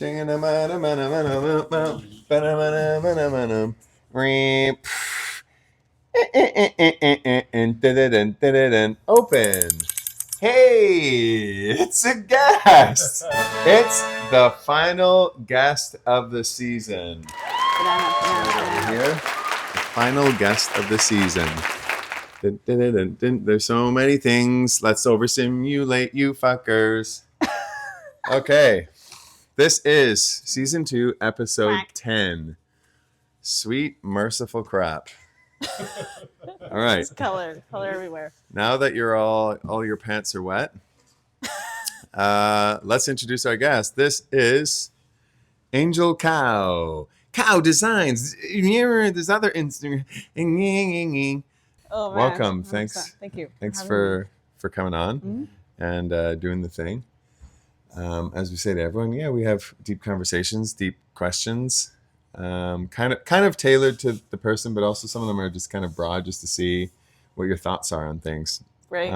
Open. Hey, it's a guest. It's the final guest of the season. Over here, the final guest of the season. There's so many things. Let's oversimulate you fuckers. Okay. This is season 2, episode 10. Sweet, merciful crap. All right. It's color everywhere. Now that you're all your pants are wet, let's introduce our guest. This is Angel Kao. Kao Designs. There's other Instagram. Oh, man. Welcome. Thanks. Thank you. Thanks for coming on and doing the thing. As we say to everyone, we have deep conversations, deep questions, kind of tailored to the person, but also some of them are just kind of broad, just to see what your thoughts are on things. Right.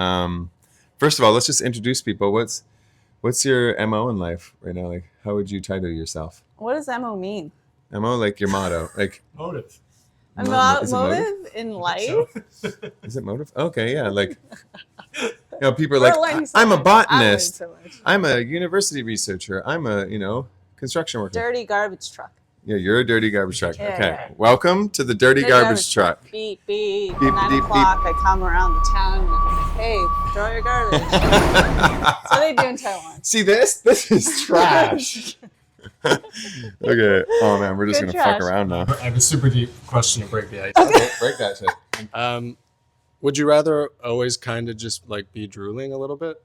First of all, let's just introduce people. What's your MO in life right now? Like, how would you title yourself? What does MO mean? MO, like your motto, like motive. Motive in life? Is it motive? Okay, yeah, like. People are like, I'm a botanist. I'm a university researcher. I'm a, construction worker. Dirty garbage truck. Yeah, you're a dirty garbage truck. Yeah. Okay. Welcome to the dirty garbage truck. Beep, beep. Beep, 9 beep, o'clock, I come around the town and I'm like, hey, throw your garbage. That's what they do in Taiwan. See this? This is trash. Okay. Oh, man, we're just going to fuck around now. I have a super deep question to break the ice. Okay. Break that shit. Would you rather always kind of just like be drooling a little bit?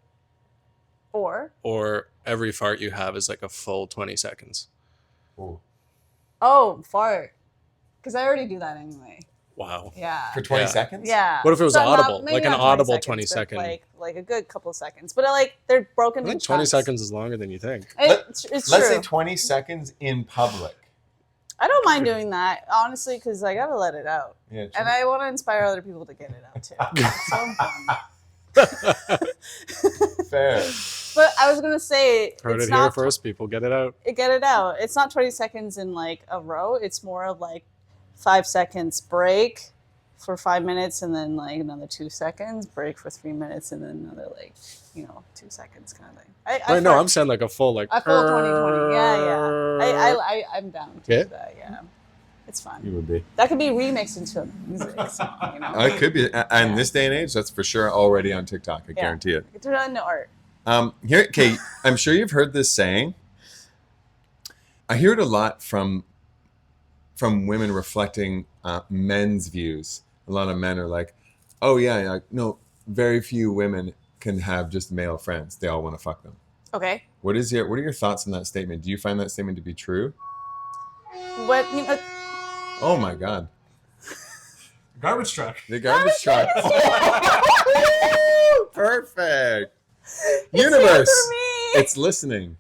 Or every fart you have is like a full 20 seconds? Ooh. Oh, fart. Because I already do that anyway. Wow. Yeah. For 20 seconds? Yeah. What if it was audible? Maybe Like an not audible 20 20 second. Like a good couple of seconds. But they're broken I think in 20 chunks. seconds is longer than you think. It's true. Let's say 20 seconds in public. I don't mind doing that, honestly, because I got to let it out. Yeah, true. And I want to inspire other people to get it out, too. Fair. But I was going to say... Heard it's it here not first, people. Get it out. Get it out. It's not 20 seconds in, like, a row. It's more of, like, 5 seconds break for 5 minutes and then, like, another 2 seconds. Break for 3 minutes and then another, like, 2 seconds kind of thing. I'm saying like a full, like... A full 20. Yeah. I'm down to that, yeah. It's fun. You would be. That could be remixed into a music song, It could be. And this day and age, that's for sure already on TikTok. I guarantee it. Turn it into art. Here, Kate, I'm sure you've heard this saying. I hear it a lot from women reflecting men's views. A lot of men are like, oh, yeah, no, very few women can have just male friends. They all want to fuck them. Okay. What are your thoughts on that statement? Do you find that statement to be true? What? Oh, my God. Garbage truck. The garbage truck. Perfect. Universe. It's listening.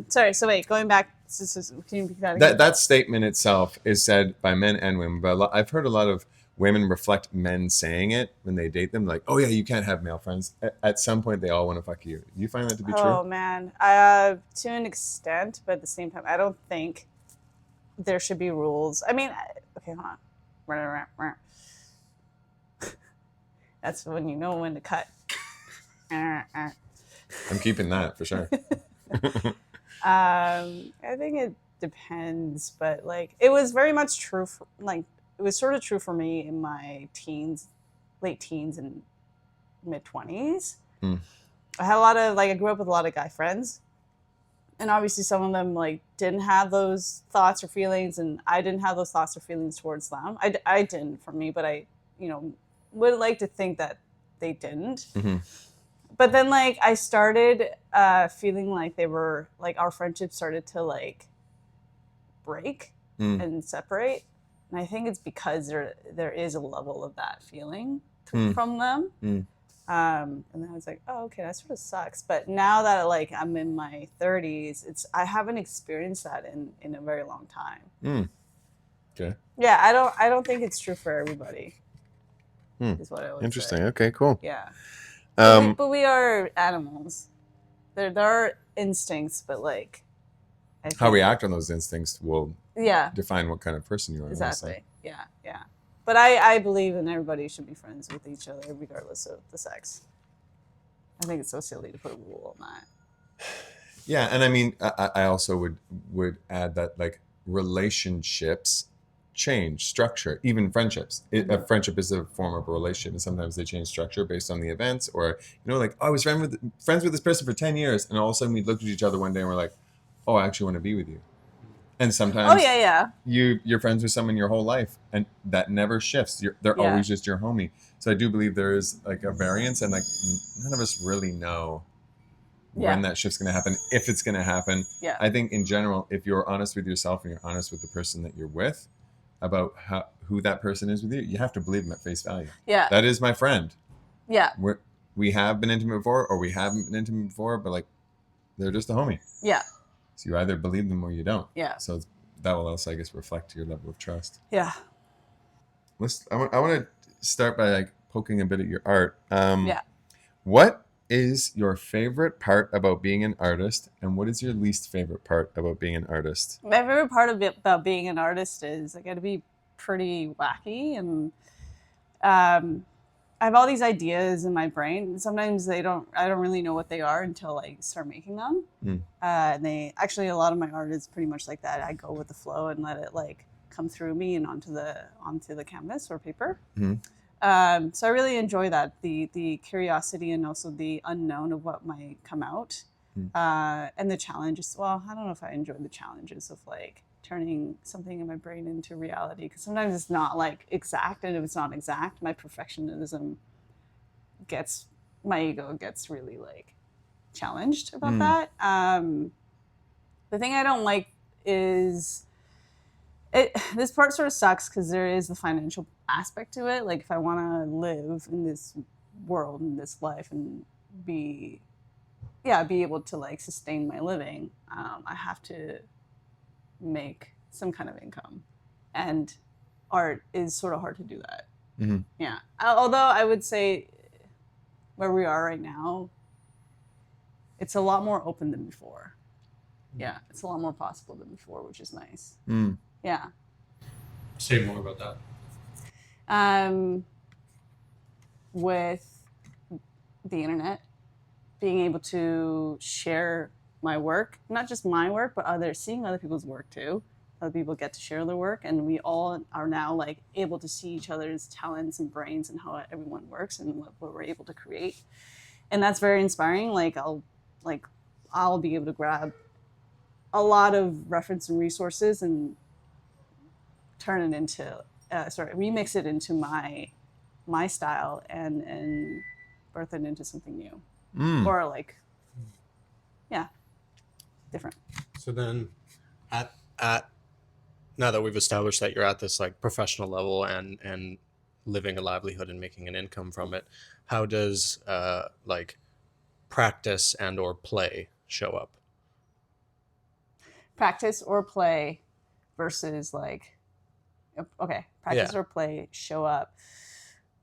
Sorry. So wait, going back. Can you repeat that again? That statement itself is said by men and women, but I've heard a lot of women reflect men saying it when they date them, like, "Oh yeah, you can't have male friends." At some point, they all want to fuck you. Do you find that to be true? Oh man, to an extent, but at the same time, I don't think there should be rules. I mean, okay, hold on. That's when you know when to cut. I'm keeping that for sure. I think it depends, but like it was very much true. It was sort of true for me in my late teens and mid 20s. I had I grew up with a lot of guy friends, and obviously some of them like didn't have those thoughts or feelings, and I didn't have those thoughts or feelings towards them. I didn't for me, but I would like to think that they didn't. Mm-hmm. But then like I started feeling like they were like our friendship started to like break and separate, and I think it's because there is a level of that feeling from them. And then I was like, oh, okay, that sort of sucks. But now that like I'm in my 30s, I haven't experienced that in a very long time. Okay. Yeah, I don't think it's true for everybody. Is what I would Interesting. say. Okay, cool. Yeah. But we are animals. there are instincts, but like I How we think, act on those instincts will yeah, define what kind of person you are. honestly. exactly. Yeah, yeah. But I believe in everybody should be friends with each other regardless of the sex. I think it's so silly to put a rule on that. Yeah, and I mean, I also would add that like relationships change structure, even friendships. A friendship is a form of a relationship, and sometimes they change structure based on the events, or like oh, I was friends with this person for 10 years, and all of a sudden we looked at each other one day and we're like, oh, I actually want to be with you. And Oh sometimes yeah, yeah, you're friends with someone your whole life, and that never shifts. They're yeah, always just your homie. So I do believe there is like a variance, and like none of us really know when yeah, that shift's going to happen, if it's going to happen. yeah, I think in general, if you're honest with yourself and you're honest with the person that you're with about who that person is with you, you have to believe them at face value. yeah, That is my friend. yeah, We have been intimate before, or we haven't been intimate before, but like they're just a homie. yeah, So you either believe them or you don't. yeah, So that will also, I guess, reflect your level of trust. yeah, I want to start by like poking a bit at your art. yeah. What is your favorite part about being an artist, and what is your least favorite part about being an artist? My favorite part of it about being an artist is I got to be pretty wacky, and I have all these ideas in my brain. And sometimes I don't really know what they are until I start making them. Mm. And they actually, a lot of my art is pretty much like that. I go with the flow and let it like come through me and onto the canvas or paper. Mm. So I really enjoy that, the curiosity and also the unknown of what might come out. And the challenges. Well, I don't know if I enjoy the challenges of like turning something in my brain into reality, because sometimes it's not like exact, and if it's not exact, my perfectionism gets my ego gets really like challenged about that. The thing I don't like is this part sort of sucks because there is the financial aspect to it. Like if I want to live in this world, in this life, and be able to like sustain my living, I have to make some kind of income, and art is sort of hard to do that. Mm-hmm. Yeah, although I would say where we are right now, it's a lot more open than before. Yeah, it's a lot more possible than before, which is nice. Yeah. Say more about that. With the internet, being able to share my work, not just my work, but seeing other people's work too. Other people get to share their work, and we all are now like able to see each other's talents and brains and how everyone works and what we're able to create. And that's very inspiring. I'll be able to grab a lot of reference and resources and turn it into remix it into my style and birth it into something new. Or like different. So then at now that we've established that you're at this like professional level and living a livelihood and making an income from it, how does like practice and or play show up? Practice or play versus like practice or play show up.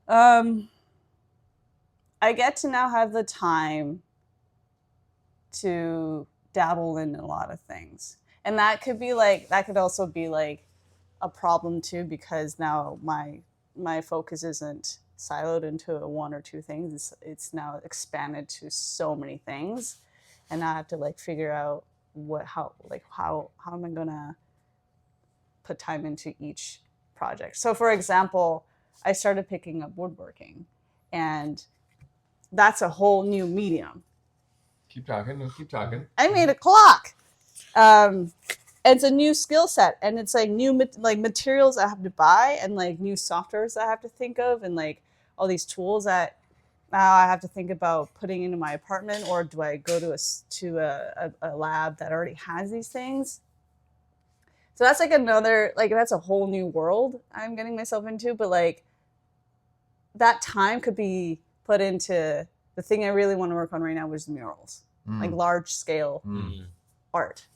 I get to now have the time to dabble in a lot of things, and that could also be like a problem too, because now my focus isn't siloed into one or two things. It's now expanded to so many things, and I have to like figure out how am I gonna put time into each project. So for example, I started picking up woodworking, and that's a whole new medium. Keep talking. No, keep talking. I made a clock. It's a new skill set, and it's like new materials I have to buy, and like new softwares I have to think of, and like all these tools that now I have to think about putting into my apartment, or do I go to a lab that already has these things? So that's like that's a whole new world I'm getting myself into, but like that time could be put into the thing I really want to work on right now, which is murals, like large scale art,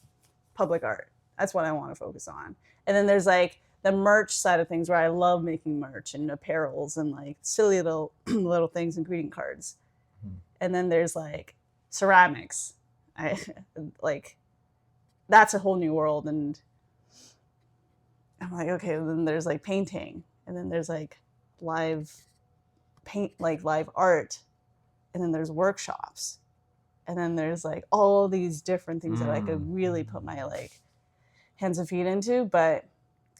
public art. That's what I want to focus on. And then there's like the merch side of things, where I love making merch and apparels and like silly little things and greeting cards. And then there's like ceramics I like that's a whole new world. And I'm like, okay, then there's like painting, and then there's like live live art, and then there's workshops, and then there's like all these different things that I could really put my like hands and feet into. But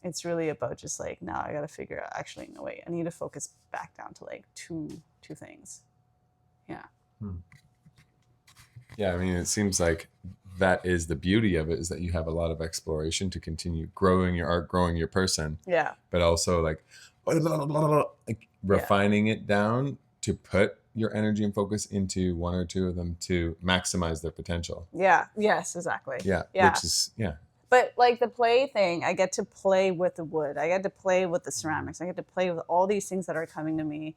it's really about just like, now I gotta figure out, actually, no, wait, I need to focus back down to like two things. Yeah. Yeah, I mean, it seems like that is the beauty of it, is that you have a lot of exploration to continue growing your art, growing your person. Yeah. But also like refining it down to put your energy and focus into one or two of them to maximize their potential. Yeah. Yes, exactly. Yeah. Yeah. Which is, yeah. But like the play thing, I get to play with the wood. I get to play with the ceramics. I get to play with all these things that are coming to me.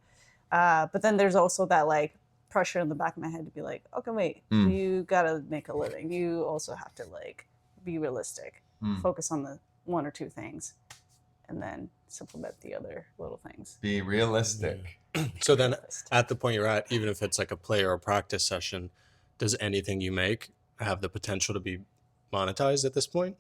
But then there's also that like pressure in the back of my head to be like, okay, wait, you gotta make a living. You also have to like be realistic, focus on the one or two things, and then supplement the other little things. Be realistic. So then at the point you're at, even if it's like a play or a practice session, does anything you make have the potential to be monetized at this point?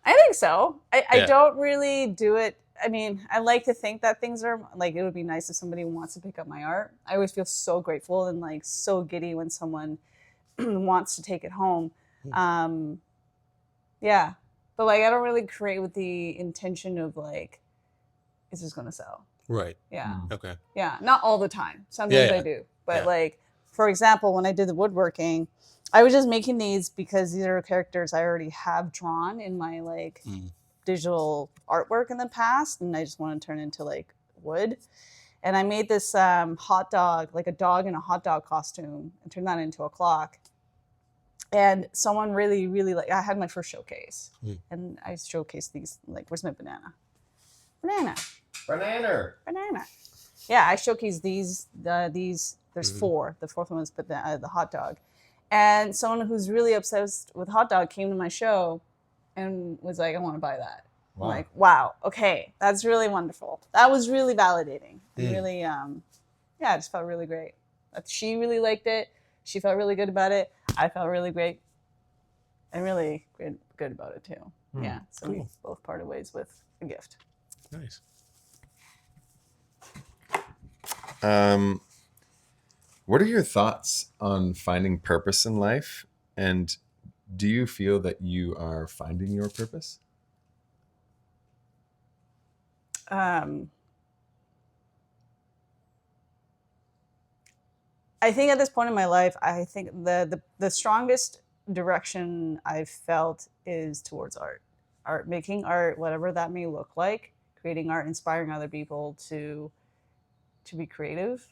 I think so. I don't really do it. I mean, I like to think that things are like, it would be nice if somebody wants to pick up my art. I always feel so grateful and like so giddy when someone wants to take it home. Yeah. But like, I don't really create with the intention of like, is this going to sell? Right. Yeah. Okay. Yeah. Not all the time. Sometimes I do. But like, for example, when I did the woodworking, I was just making these because these are characters I already have drawn in my like digital artwork in the past, and I just want to turn into like wood. And I made this hot dog, like a dog in a hot dog costume, and turned that into a clock. And someone really, really like, I had my first showcase, and I showcased these, like, where's my banana? Banana. Yeah, I showcased these. There's four. The fourth one was the hot dog. And someone who's really obsessed with hot dog came to my show and was like, I want to buy that. Wow. I'm like, wow, okay, that's really wonderful. That was really validating. Really, I just felt really great. She really liked it. She felt really good about it. I felt really great and really good about it too. Yeah, so we both parted ways with a gift. Nice. What are your thoughts on finding purpose in life? And do you feel that you are finding your purpose? I think at this point in my life, I think the strongest direction I've felt is towards art. Making art, whatever that may look like, creating art, inspiring other people to be creative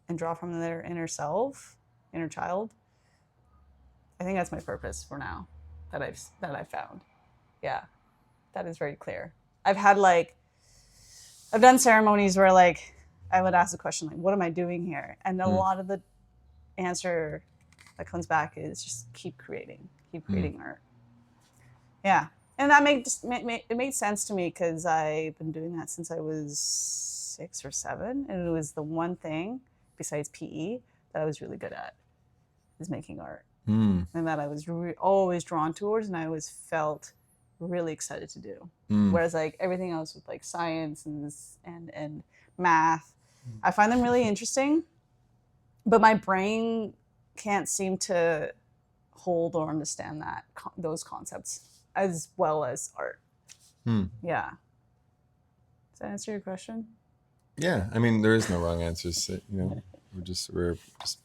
and draw from their inner self, inner child. I think that's my purpose for now that I've found. Yeah, that is very clear. I've done ceremonies where like I would ask the question like, what am I doing here? And a lot of the answer that comes back is just keep creating art. Yeah, and that it made sense to me because I've been doing that since I was 6 or 7, and it was the one thing besides PE that I was really good at, is making art, and that I was always drawn towards, and I always felt really excited to do. Whereas like everything else with like science and math, I find them really interesting, but my brain can't seem to hold or understand those concepts as well as art. Yeah. Does that answer your question? Yeah, I mean, there is no wrong answers. We're just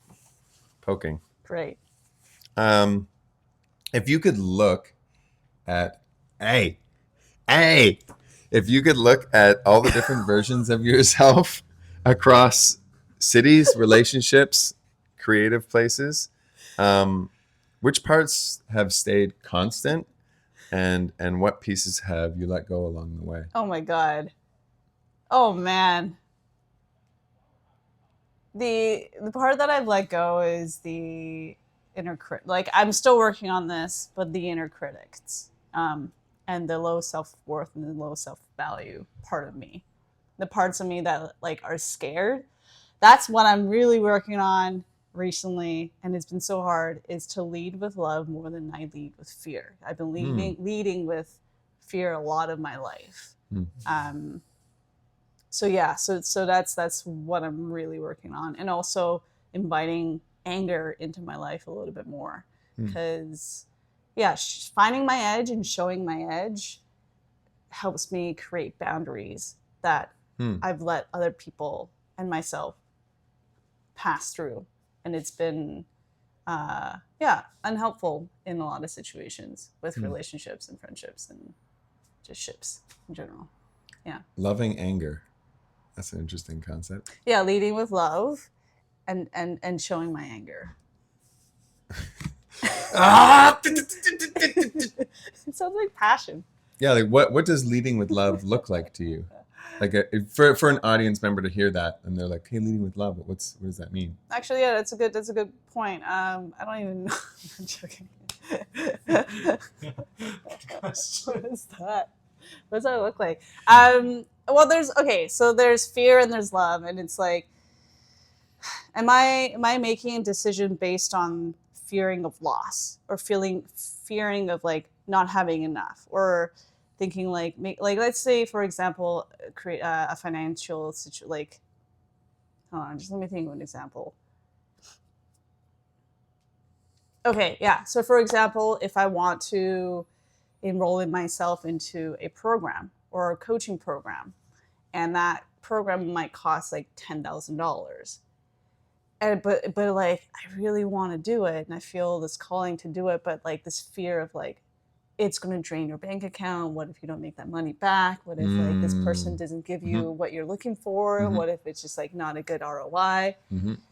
poking. Great. If you could look at if you could look at all the different versions of yourself across cities, relationships, creative places, which parts have stayed constant, and what pieces have you let go along the way? Oh my God. Oh man. The part that I've let go is the inner critic. Like, I'm still working on this, but the inner critics, and the low self-worth and the low self-value part of me, the parts of me that like are scared. That's what I'm really working on. recently, and it's been so hard, is to lead with love more than I lead with fear. I've been leading with fear a lot of my life. So yeah, so that's what I'm really working on, and also inviting anger into my life a little bit more, because yeah, finding my edge and showing my edge helps me create boundaries that I've let other people and myself pass through, and it's been unhelpful in a lot of situations with relationships and friendships and just ships in general. Yeah, Loving anger. That's an interesting concept. yeah, leading with love and showing my anger. Ah! It sounds like passion. Yeah, like what does leading with love look like to you? Like for an audience member to hear that and they're like, "Hey, leading with love. What does that mean?" Actually, yeah, that's a good point. I don't even know. I'm joking. What is that? What does that look like? Well, there's fear and there's love, and it's like, am I making a decision based on fearing of loss, or fearing of like not having enough, or thinking like let's say, for example, create a financial situation, like, hold on, just let me think of an example. Okay, yeah. So for example, if I want to enroll myself into a program or a coaching program, and that program might cost like $10,000, and but like I really want to do it, and I feel this calling to do it, but like this fear of like, it's going to drain your bank account. What if you don't make that money back? What if like this person doesn't give you what you're looking for? What if it's just like not a good ROI?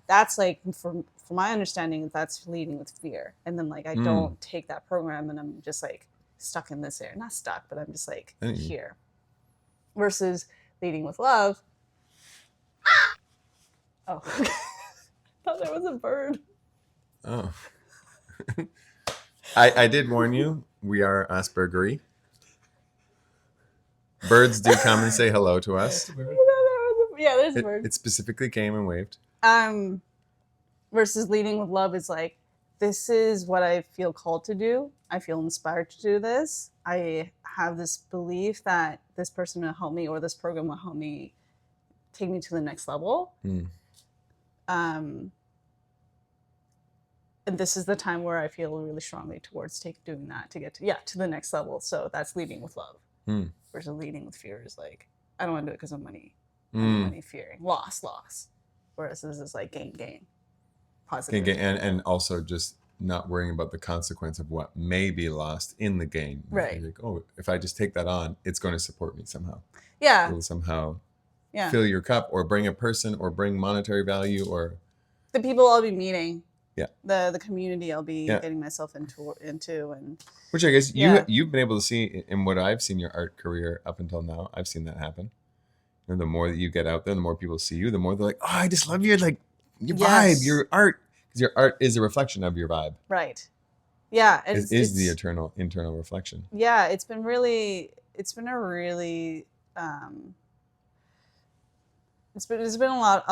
That's like, from my understanding, that's leading with fear. And then like I don't take that program, and I'm just like stuck in this area. Not stuck, but I'm just like here. Versus leading with love. Oh, I thought there was a bird. Oh. I did warn you. We are Aspergery. Birds do come and say hello to us. Yeah, there's a bird. It specifically came and waved. Versus leading with love is like, this is what I feel called to do. I feel inspired to do this. I have this belief that this person will help me, or this program will help me take me to the next level. And this is the time where I feel really strongly towards doing that to get to the next level. So that's leading with love. Versus leading with fear is like, I don't want to do it because of money. Money fearing. Loss. Whereas this is like gain. Positive. And also just not worrying about the consequence of what may be lost in the gain. Right. Like, oh, if I just take that on, it's going to support me somehow. Yeah. It will somehow fill your cup, or bring a person, or bring monetary value, or the people I'll be meeting. Yeah. The community I'll be getting myself into, and which I guess you've been able to see in what I've seen your art career up until now. I've seen that happen. And the more that you get out there, the more people see you, the more they're like, "Oh, I just love your vibe, your art." Because your art is a reflection of your vibe. Right. Yeah. It is the internal reflection. Yeah, it's been a really it's been a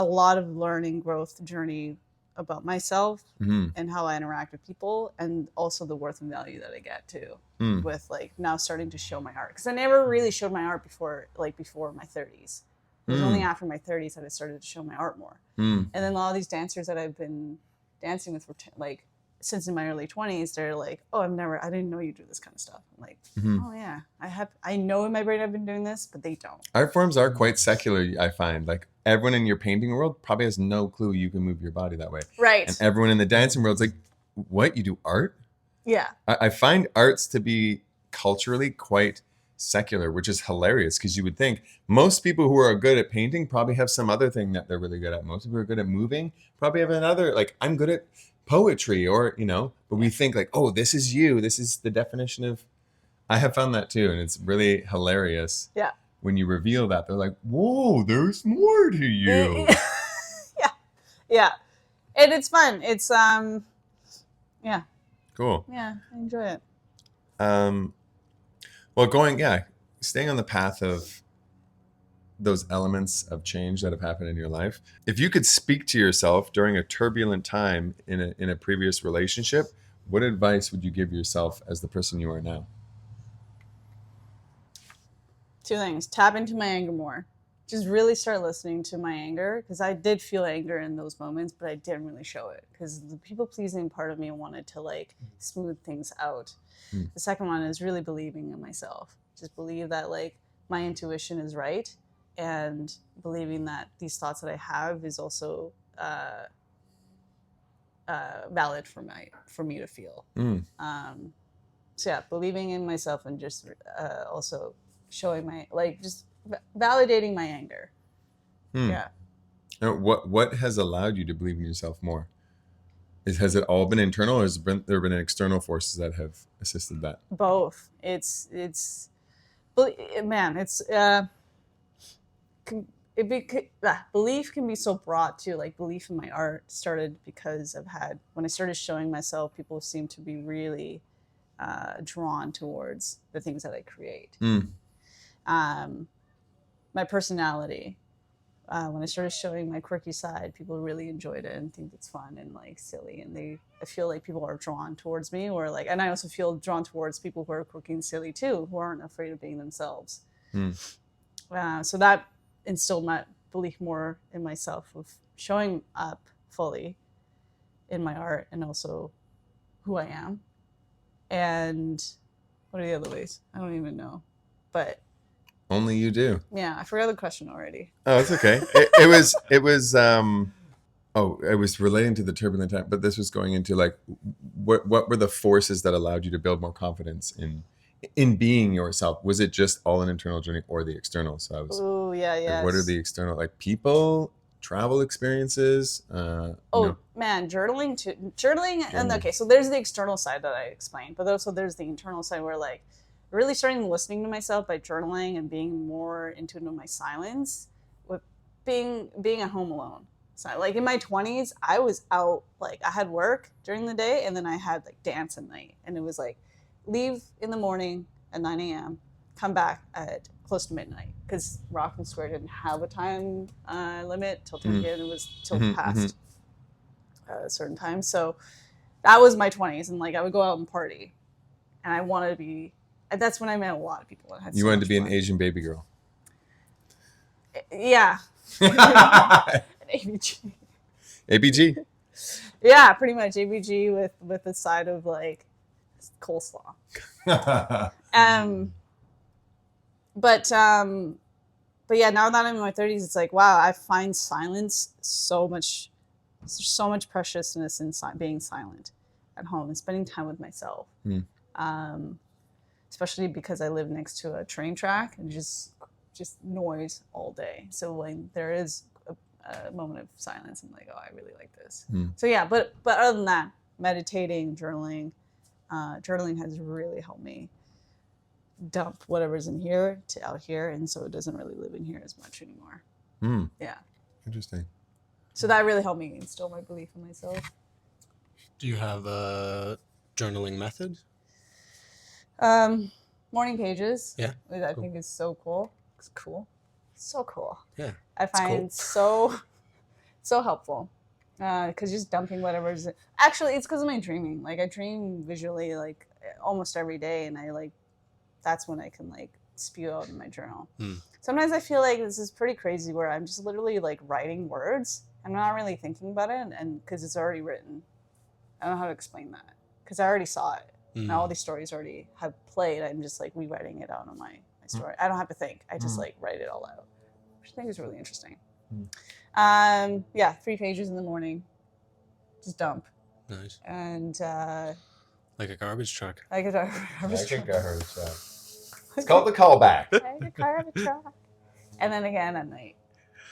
lot of learning, growth journey about myself and how I interact with people, and also the worth and value that I get too with like now starting to show my art, because I never really showed my art before my 30s. It was only after my 30s that I started to show my art more. And then all these dancers that I've been dancing with for like since in my early 20s, they're like, "Oh, I didn't know you do this kind of stuff." I'm like, "Oh yeah, I know in my brain I've been doing this," but they don't. Art forms are quite secular, I find. Like, everyone in your painting world probably has no clue you can move your body that way. Right. And everyone in the dancing world's like, "What? You do art?" Yeah. I find arts to be culturally quite secular, which is hilarious, because you would think most people who are good at painting probably have some other thing that they're really good at. Most people who are good at moving probably have another, like, I'm good at poetry, or but we think like, oh, this is the definition of. I have found that too, and it's really hilarious. Yeah. When you reveal that, they're like, whoa, there's more to you. Yeah, and it's fun. It's yeah. Cool. Yeah, I enjoy it. Well, staying on the path of those elements of change that have happened in your life. If you could speak to yourself during a turbulent time in a previous relationship, what advice would you give yourself as the person you are now? Two things. Tap into my anger more. Just really start listening to my anger, because I did feel anger in those moments, but I didn't really show it because the people pleasing part of me wanted to like smooth things out. The second one is really believing in myself. Just believe that like my intuition is right, and believing that these thoughts that I have is also valid for me to feel. So yeah, believing in myself, and just also showing my like just validating my anger. Yeah. Now, what has allowed you to believe in yourself more? Has it all been internal, or has there been external forces that have assisted that? Both. It's man, it's belief can be so broad too. Like belief in my art started because when I started showing myself, people seem to be really drawn towards the things that I create. My personality, when I started showing my quirky side, people really enjoyed it and think it's fun and like silly, and I feel like people are drawn towards me, or like, and I also feel drawn towards people who are quirky and silly too, who aren't afraid of being themselves. So that instilled my belief more in myself, of showing up fully in my art and also who I am. And what are the other ways? I don't even know, but only you do. Yeah, I forgot the question already. Oh, it's okay. It was relating to the turbulent time, but this was going into like what were the forces that allowed you to build more confidence in being yourself? Was it just all an internal journey or the external? So I was. Oh yeah, yeah. Like, what are the external, like people, travel experiences? Man, journaling too. Journaling, and okay, so there's the external side that I explained, but also there's the internal side where like really starting listening to myself by journaling and being more in tune with my silence, with being at home alone. So like in my 20s, I was out, like I had work during the day, and then I had like dance at night, and it was like leave in the morning at 9 a.m., come back at close to midnight, because Rockland Square didn't have a time limit till 10 p.m. It was till past a certain time. So that was my 20s, and like I would go out and party, and I wanted to be. And that's when I met a lot of people. And had you so wanted to be fun. an Asian baby girl. Yeah. ABG. ABG. Yeah, pretty much ABG with a side of like coleslaw. But yeah, now that I'm in my 30s, it's like, wow, I find silence so much. There's so much preciousness in being silent at home and spending time with myself. Especially because I live next to a train track and just noise all day. So when there is a moment of silence, I'm like, oh, I really like this. So yeah, but other than that, meditating, journaling has really helped me dump whatever's in here to out here, and so it doesn't really live in here as much anymore. Yeah. Interesting. So that really helped me instill my belief in myself. Do you have a journaling method? Morning pages. Yeah. I think is so cool. It's cool. So cool. Yeah. I find so helpful. Because just dumping whatever's actually, it's because of my dreaming. Like I dream visually like almost every day, and I like that's when I can like spew out in my journal. Sometimes I feel like this is pretty crazy, where I'm just literally like writing words. I'm not really thinking about it, and because it's already written. I don't know how to explain that, because I already saw it. Now all these stories already have played. I'm just like rewriting it out on my story. I don't have to think. I just like write it all out, which I think is really interesting. 3 pages in the morning, just dump. Nice. And like a garbage truck. Like a garbage truck. It's called the callback. Like a garbage truck. And then again at night.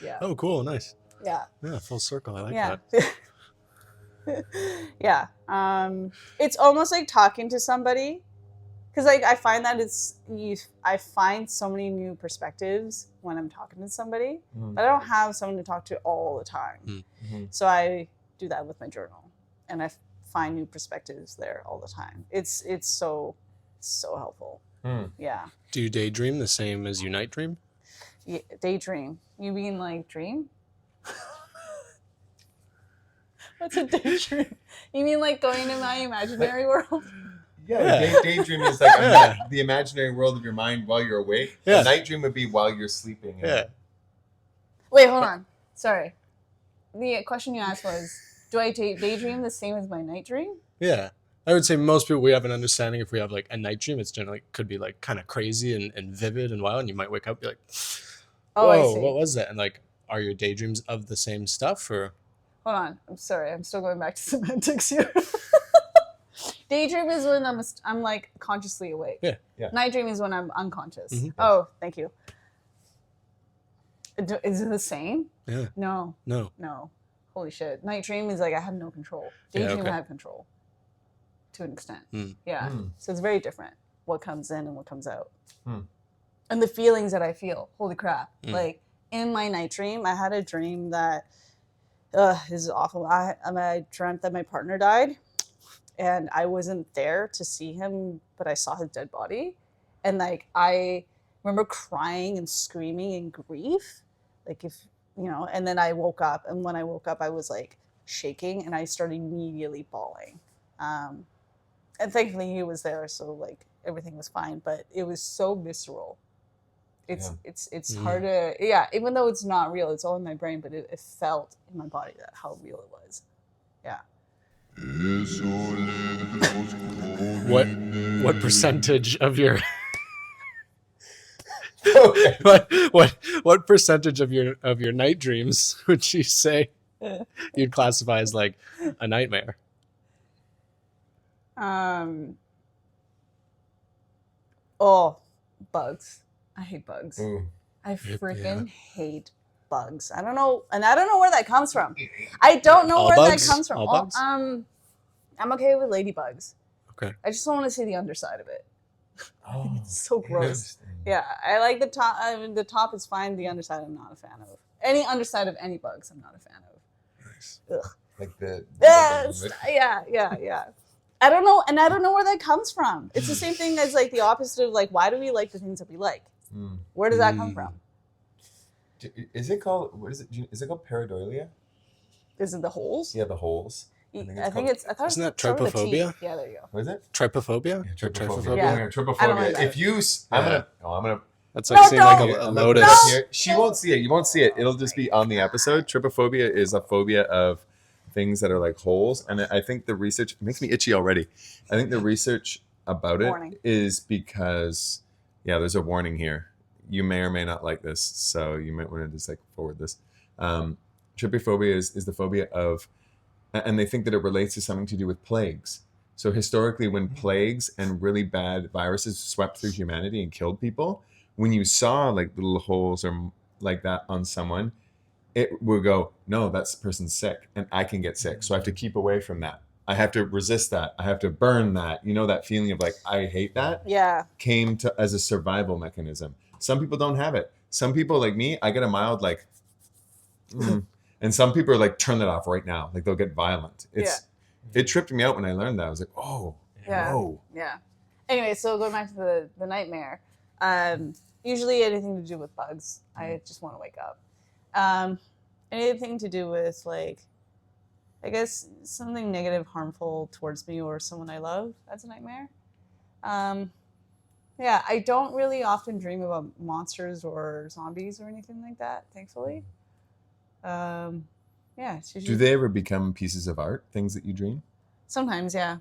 Yeah. Oh, cool. Nice. Yeah. Yeah, full circle. I like that. Yeah. It's almost like talking to somebody, because like I find that I find so many new perspectives when I'm talking to somebody, but I don't have someone to talk to all the time. So I do that with my journal, and I find new perspectives there all the time. It's so helpful. Yeah. Do you daydream the same as you night dream? Daydream. You mean like dream? What's a daydream? You mean like going to my imaginary world? Yeah, daydream is like the imaginary world of your mind while you're awake. Yeah. A night dream would be while you're sleeping. Yeah. Wait, hold on. Sorry. The question you asked was, do I daydream the same as my night dream? Yeah. I would say most people, we have an understanding if we have like a night dream, it's generally could be like kind of crazy and vivid and wild. And you might wake up and be like, Oh, I whoa, see. what was that? And like, are your daydreams of the same stuff or? Hold on. I'm sorry. I'm still going back to semantics here. Daydream is when I'm like consciously awake. Yeah. Night dream is when I'm unconscious. Mm-hmm. Oh, thank you. Is it the same? Yeah. No. Holy shit. Night dream is like I have no control. Daydream I have control to an extent. Yeah. So it's very different what comes in and what comes out. And the feelings that I feel. Holy crap. Like in my night dream, I had a dream that is awful. I dreamt that my partner died. And I wasn't there to see him, but I saw his dead body. And like, I remember crying and screaming in grief. Like and then I woke up. And when I woke up, I was like shaking and I started immediately bawling. And thankfully he was there. So like everything was fine, but it was so visceral. It's hard to, even though it's not real, it's all in my brain, but it felt in my body that how real it was. Yeah. What percentage of your what percentage of your night dreams would you say you'd classify as like a nightmare? Bugs. I hate bugs. Ooh. I freaking hate bugs. I don't know, and I don't know where that comes from. I don't know All where bugs? that comes from. All bugs? I'm okay with ladybugs. Okay. I just don't want to see the underside of it. Oh, it's so gross. Yeah, I like the top. I mean, the top is fine. The underside, I'm not a fan of. Any underside of any bugs, I'm not a fan of. Nice. Ugh. Like the yeah. I don't know, and I don't know where that comes from. It's the same thing as like the opposite of like, why do we like the things that we like? Where does that come from? Is it called, what is it? Is it called pareidolia? Is it the holes? Yeah, the holes. I thought isn't that started with a T. trypophobia? Yeah, there you go. What is it? Trypophobia? Yeah, trypophobia. Yeah. Trypophobia. I don't like that. If you, I'm gonna. That's like seeing like a I'm lotus. gonna put it here. She won't see it. You won't see it. It'll just be on the episode. Trypophobia is a phobia of things that are like holes, and I think the research it makes me itchy already. I think the research about it is because, there's a warning here. You may or may not like this, so you might want to just like forward this. Trypophobia is the phobia of, and they think that it relates to something to do with plagues. So historically, when plagues and really bad viruses swept through humanity and killed people, when you saw like little holes or like that on someone, it would go, no, that person's sick and I can get sick. So I have to keep away from that. I have to resist that. I have to burn that. You know, that feeling of like, I hate that. Yeah. Came to as a survival mechanism. Some people don't have it. Some people like me, I get a mild like, and some people are like, turn that off right now. Like they'll get violent. It tripped me out when I learned that. I was like, oh, whoa. Yeah. Anyway, so going back to the nightmare, usually anything to do with bugs. I just want to wake up. Anything to do with like, I guess something negative, harmful towards me or someone I love. That's a nightmare. I don't really often dream about monsters or zombies or anything like that, thankfully. It's usually... Do they ever become pieces of art, things that you dream? Sometimes, yeah.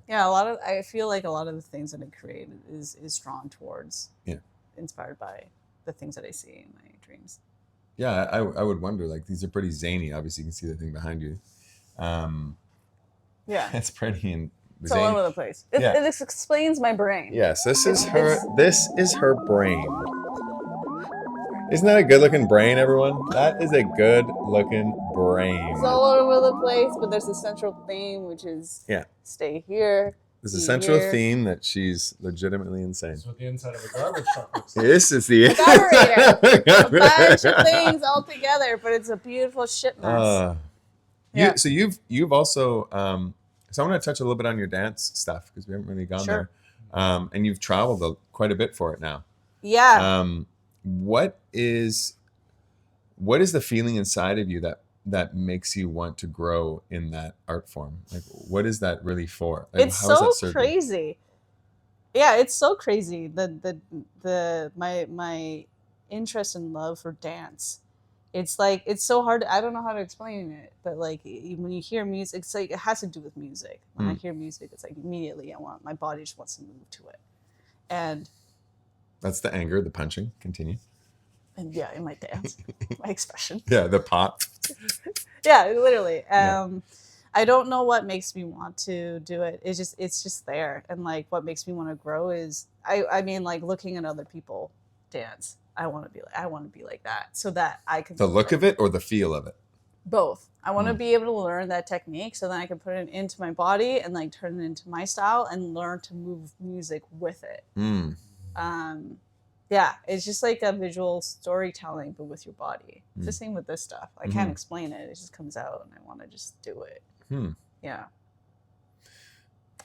Yeah, I feel like a lot of the things that I create is drawn towards, inspired by the things that I see in my dreams. Yeah, I would wonder, like, these are pretty zany. Obviously, you can see the thing behind you. It's pretty and it's all over the place. It explains my brain. Yes, this is her brain. Isn't that a good-looking brain, everyone? That is a good-looking brain. It's all over the place, but there's a central theme, which is stay here. There's a central theme that she's legitimately insane. That's what the inside of a garbage truck looks like. This is the a bunch of things all together, but it's a beautiful shit mess. So you've also so I want to touch a little bit on your dance stuff because we haven't really gone there. And you've traveled quite a bit for it now. Yeah. what is the feeling inside of you that makes you want to grow in that art form? Like, what is that really for? Like, It's how does that so serve you? crazy. Yeah, it's so crazy. My interest and love for dance. It's like it's so hard. I don't know how to explain it, but like when you hear music, it's like it has to do with music. When I Hmm. hear music, it's like immediately my body just wants to move to it, and That's the anger, the punching. Continue. yeah, in my dance, my expression. Yeah, the pop. Yeah, literally. Yeah. I don't know what makes me want to do it. It's just there, and like what makes me want to grow is I mean like looking at other people dance. I want to be like that, so that I can The look like of it or the feel of it? both. I want to Hmm. be able to learn that technique, so then I can put it into my body and like turn it into my style and learn to move music with it. Hmm. Um, yeah, it's just like a visual storytelling, but with your body. It's the Hmm. same with this stuff. I can't Hmm. explain it. It just comes out, and I want to just do it. Hmm. Yeah.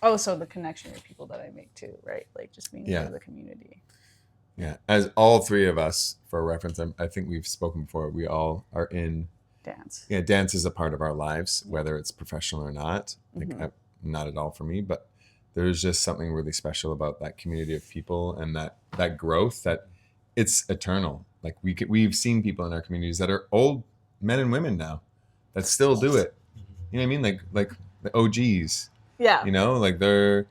Oh, so the connection with people that I make too, right? Like just being part Yeah. of the community. Yeah. As all three of us, for reference, I think we've spoken before. We all are in. Dance. Yeah, dance is a part of our lives, whether it's professional or not. Like, Mhm. not at all for me, but there's just something really special about that community of people and that growth that it's eternal. Like we've seen people in our communities that are old men and women now that still do it. You know what I mean? Like the OGs. Yeah. You know, like they're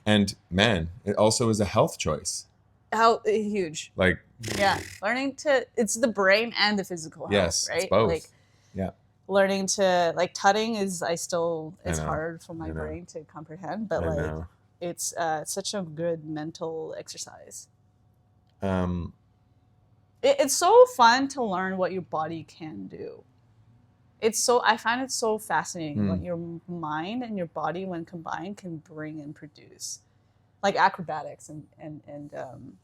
and man, it also is a health choice. How huge. Like, Yeah. Learning to it's the brain and the physical health, yes, it's right? Like both. Yeah, learning to like tutting is I it's know. hard for my I know. brain to comprehend, but I like know. it's such a good mental exercise. Um, It's so fun to learn what your body can do. I find it so fascinating hmm. what your mind and your body when combined can bring and produce. Like acrobatics and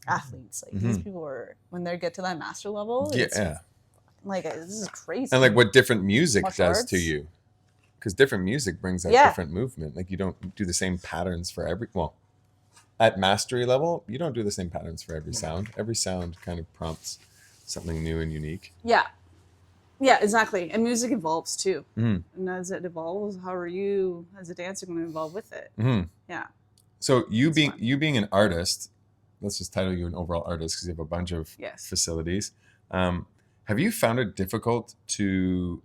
athletes, like these Hmm. people are when they get to that master level, it's Yeah, like this is and like crazy. what different music Martial does to arts. you, because different music brings out Yeah. different movement. Like, you don't do the same patterns for at mastery level, you don't do the same patterns for every sound. Every sound kind of prompts something new and unique. Yeah. Yeah, exactly. And music evolves too. Mm. And as it evolves, how are you as a dancer going to evolve with it? Hmm. Yeah. So It's fun. you being an artist, let's just title you an overall artist because you have a bunch of Yes. facilities. Have you found it difficult to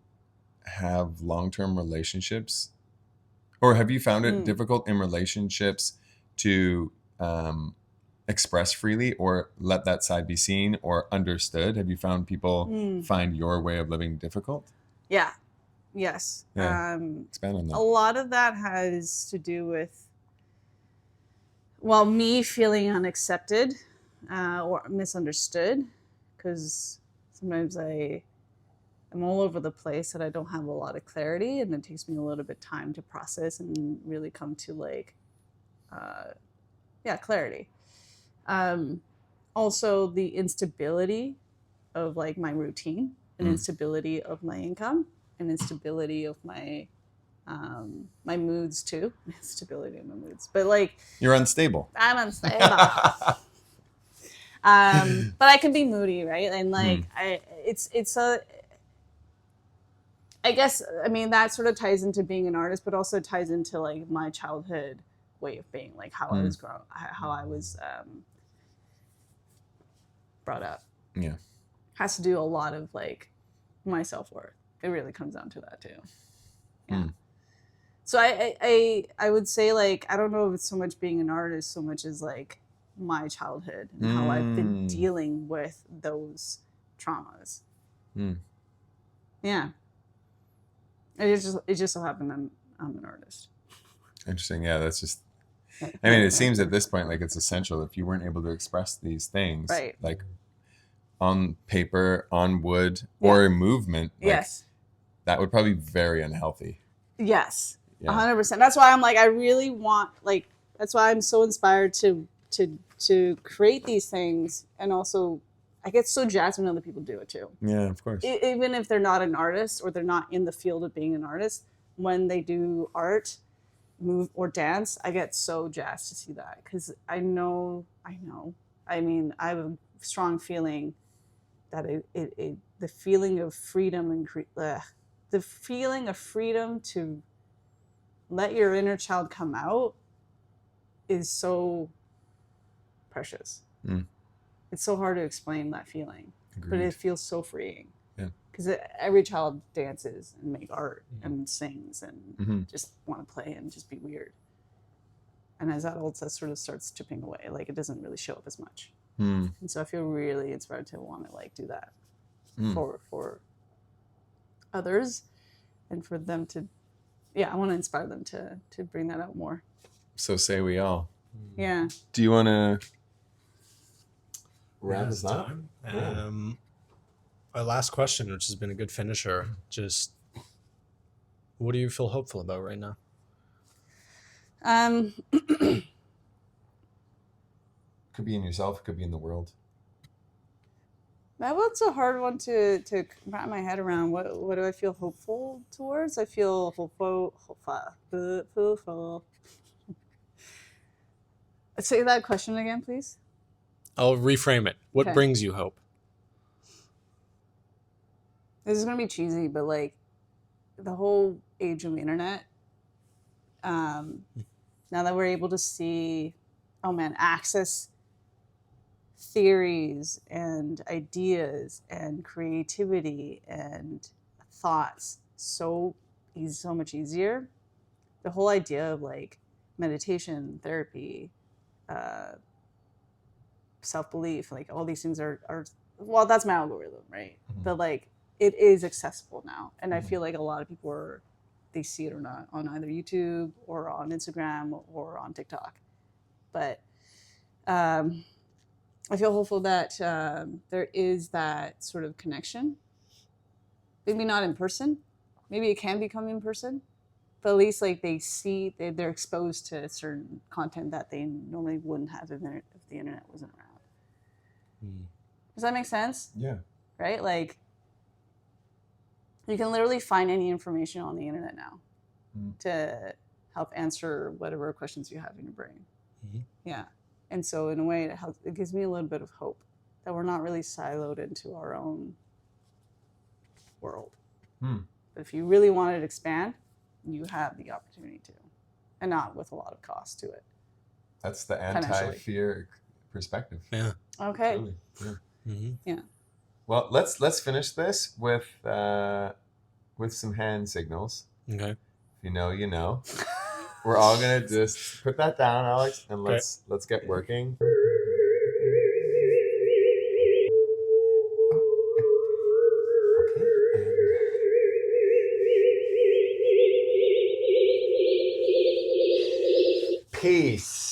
have long-term relationships, or have you found it difficult in relationships to express freely or let that side be seen or understood? Have you found people find your way of living difficult? Yeah. Yes. Yeah. Expand on A that. lot of that has to do with, well, me feeling unaccepted or misunderstood, because sometimes I'm all over the place and I don't have a lot of clarity, and it takes me a little bit of time to process and really come to like, clarity. Also, the instability of like my routine, and instability of my income, and instability of my moods too. Instability of my moods, but like You're unstable. I'm unstable. But I can be moody, right? And like it's a I guess I mean that sort of ties into being an artist, but also ties into like my childhood way of being, like how I was how I was brought up. Yeah. Has to do a lot of like my self-worth. It really comes down to that too. Yeah. So I would say like I don't know if it's so much being an artist so much as like my childhood and how I've been dealing with those traumas. Yeah. It just so happened I'm an artist. Interesting. Yeah, that's just. I mean, it seems at this point like it's essential. If you weren't able to express these things, Right. like on paper, on wood, or in movement, like, yes. that would probably be very unhealthy. Yes. Yeah. 100%. That's why I'm like I really want like that's why I'm so inspired to create these things, and also I get so jazzed when other people do it too. Yeah, of course. Even if they're not an artist or they're not in the field of being an artist, when they do art, move or dance, I get so jazzed to see that, because I know. I mean, I have a strong feeling that the feeling of freedom and the feeling of freedom to let your inner child come out is so precious. It's so hard to explain that feeling. Agreed. But it feels so freeing. Yeah. Because every child dances and make art and sings and just want to play and just be weird. And as adults, that sort of starts chipping away. Like it doesn't really show up as much. And so I feel really inspired to want to like do that for others, and for them to, I want to inspire them to bring that out more. So say we all. Yeah. Do you want to wrap us up? Our last question, which has been a good finisher, just what do you feel hopeful about right now? Could be in yourself, it could be in the world. That one's a hard one to wrap my head around. What do I feel hopeful towards? I feel hopeful. Say that question again, please. I'll reframe it. What Okay. brings you hope? This is gonna be cheesy, but like the whole age of the internet. Now that we're able to see, access theories and ideas and creativity and thoughts so much easier. The whole idea of like meditation, therapy, self-belief, like all these things are well, that's my algorithm, right? But like it is accessible now, and I feel like a lot of people they see it or not on either YouTube or on Instagram or on TikTok. But I feel hopeful that there is that sort of connection. Maybe not in person. Maybe it can become in person. But at least like they see, they're exposed to certain content that they normally wouldn't have if the internet wasn't around. Does that make sense? Yeah. Right? Like you can literally find any information on the internet now to help answer whatever questions you have in your brain. Yeah. And so in a way it gives me a little bit of hope that we're not really siloed into our own world. But if you really want it to expand, you have the opportunity to, and not with a lot of cost to it. That's the anti-fear perspective. Yeah. Okay. Truly. Yeah. Yeah. Well, let's finish this with some hand signals. Okay. If you know, you know. We're all gonna just put that down, Alex, and let's get working. Peace.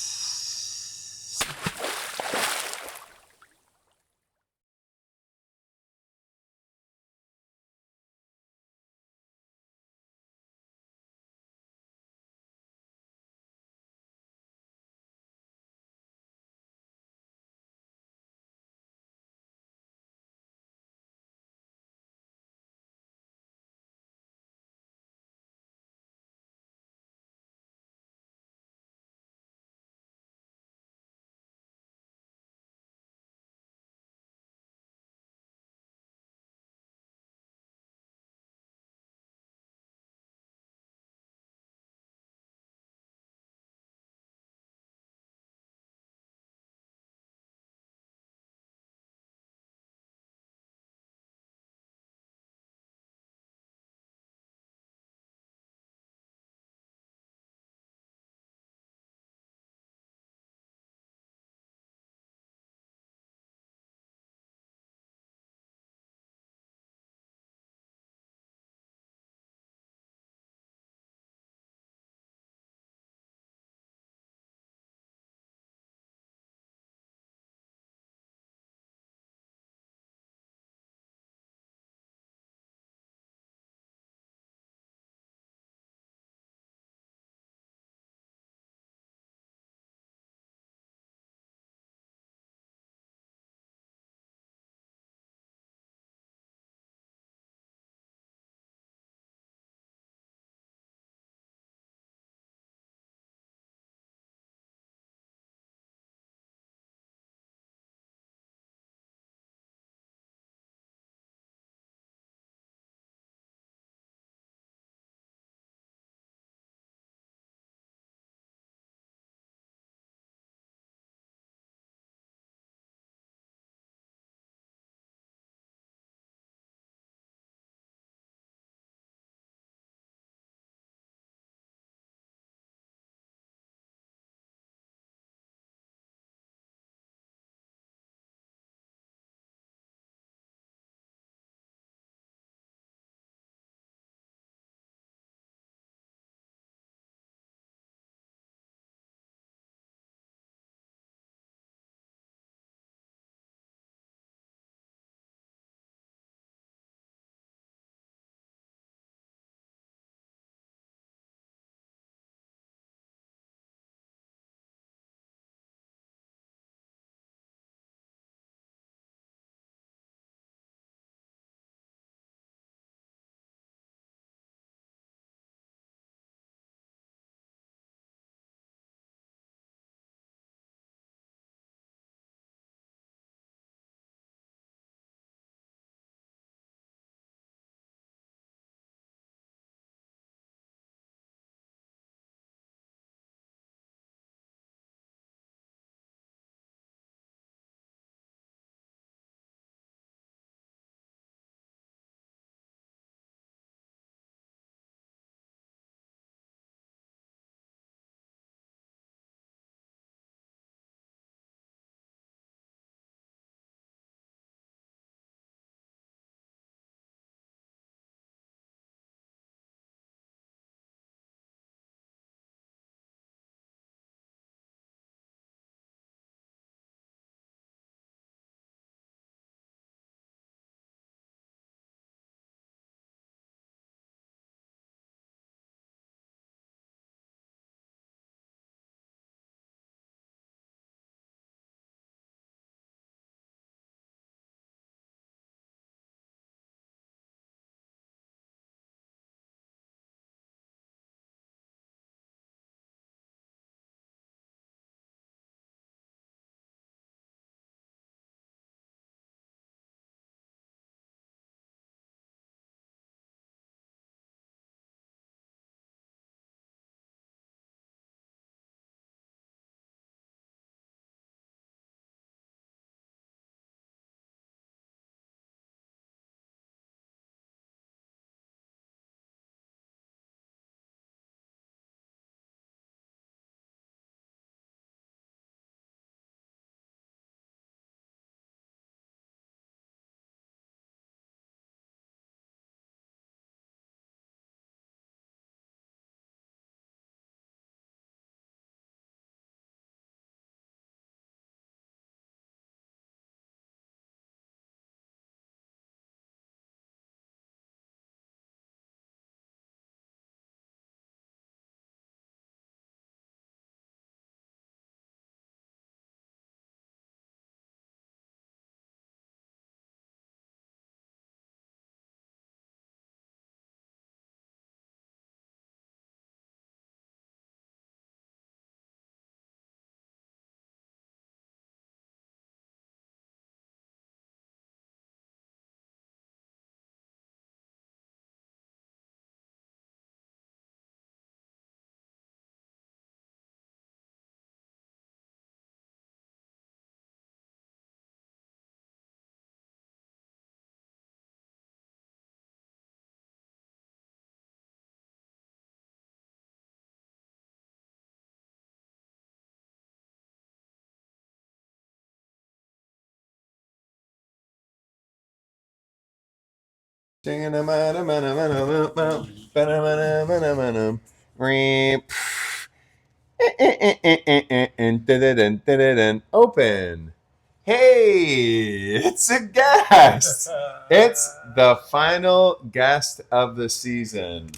Open. Hey, it's a guest. It's the final guest of the season.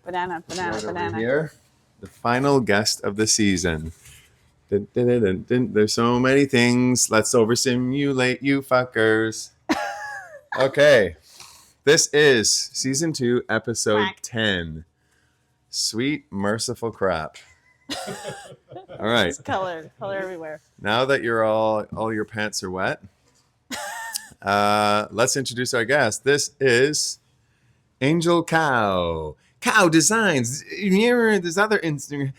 Banana, banana, Right over banana. here. The final guest of the season. Dun, dun, dun, dun, dun. There's so many things. Let's oversimulate you fuckers. Okay. This is season 2, episode Quack. 10. Sweet, merciful crap. All right. It's color everywhere. Now that you're all your pants are wet, let's introduce our guest. This is Angel Kao. Kao Designs. There's other Instagram.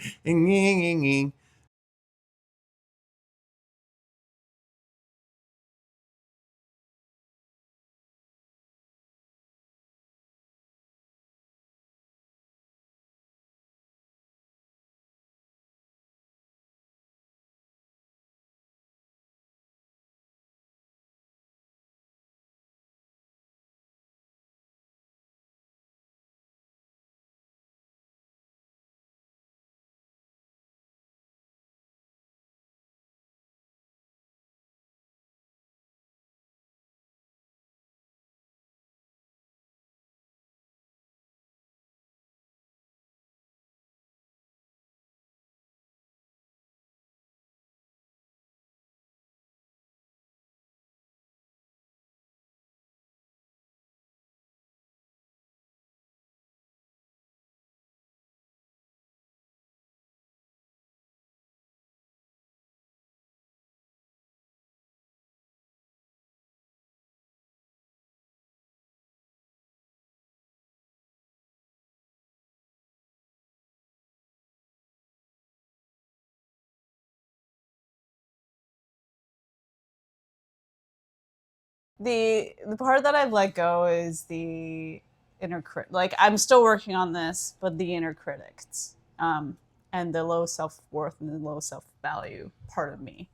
The part that I've let go is the inner critic. Like I'm still working on this, but the inner critics, and the low self worth and the low self value part of me,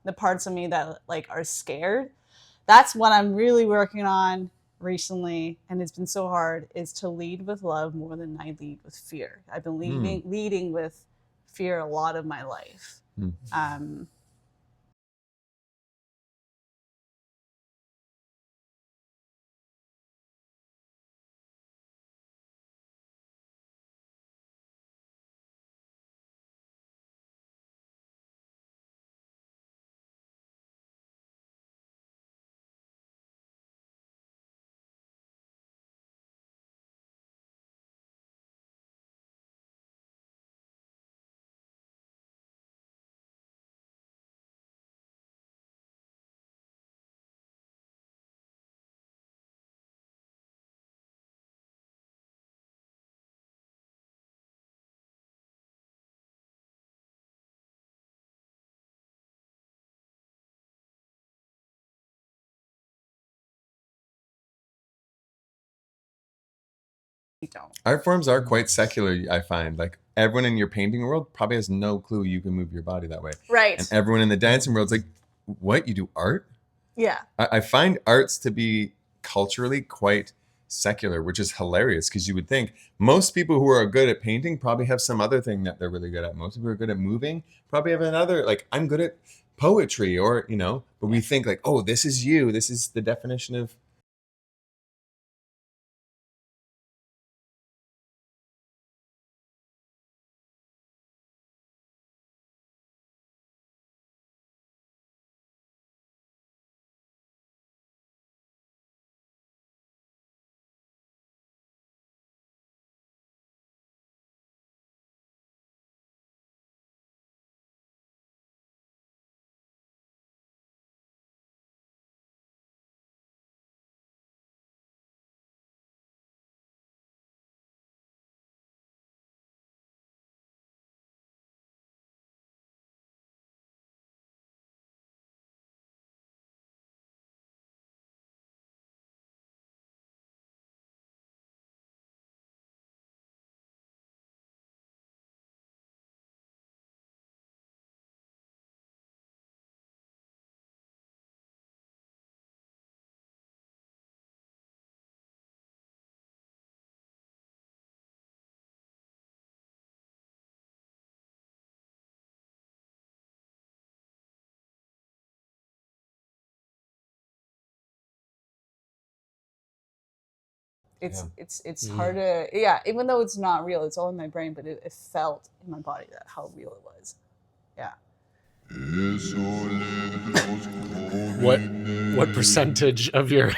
the parts of me that like are scared. That's what I'm really working on recently, and it's been so hard. Is to lead with love more than I lead with fear. I've been leading with fear a lot of my life. Um, don't. Art forms are quite secular, I find. Like everyone in your painting world probably has no clue you can move your body that way. Right. And everyone in the dancing world's like, what? You do art? Yeah. I find arts to be culturally quite secular, which is hilarious because you would think most people who are good at painting probably have some other thing that they're really good at. Most people who are good at moving probably have another, like, I'm good at poetry or, but we think like, oh, this is you. This is the definition of It's hard to, yeah, even though it's not real, it's all in my brain, but it felt in my body that how real it was. Yeah. What percentage of your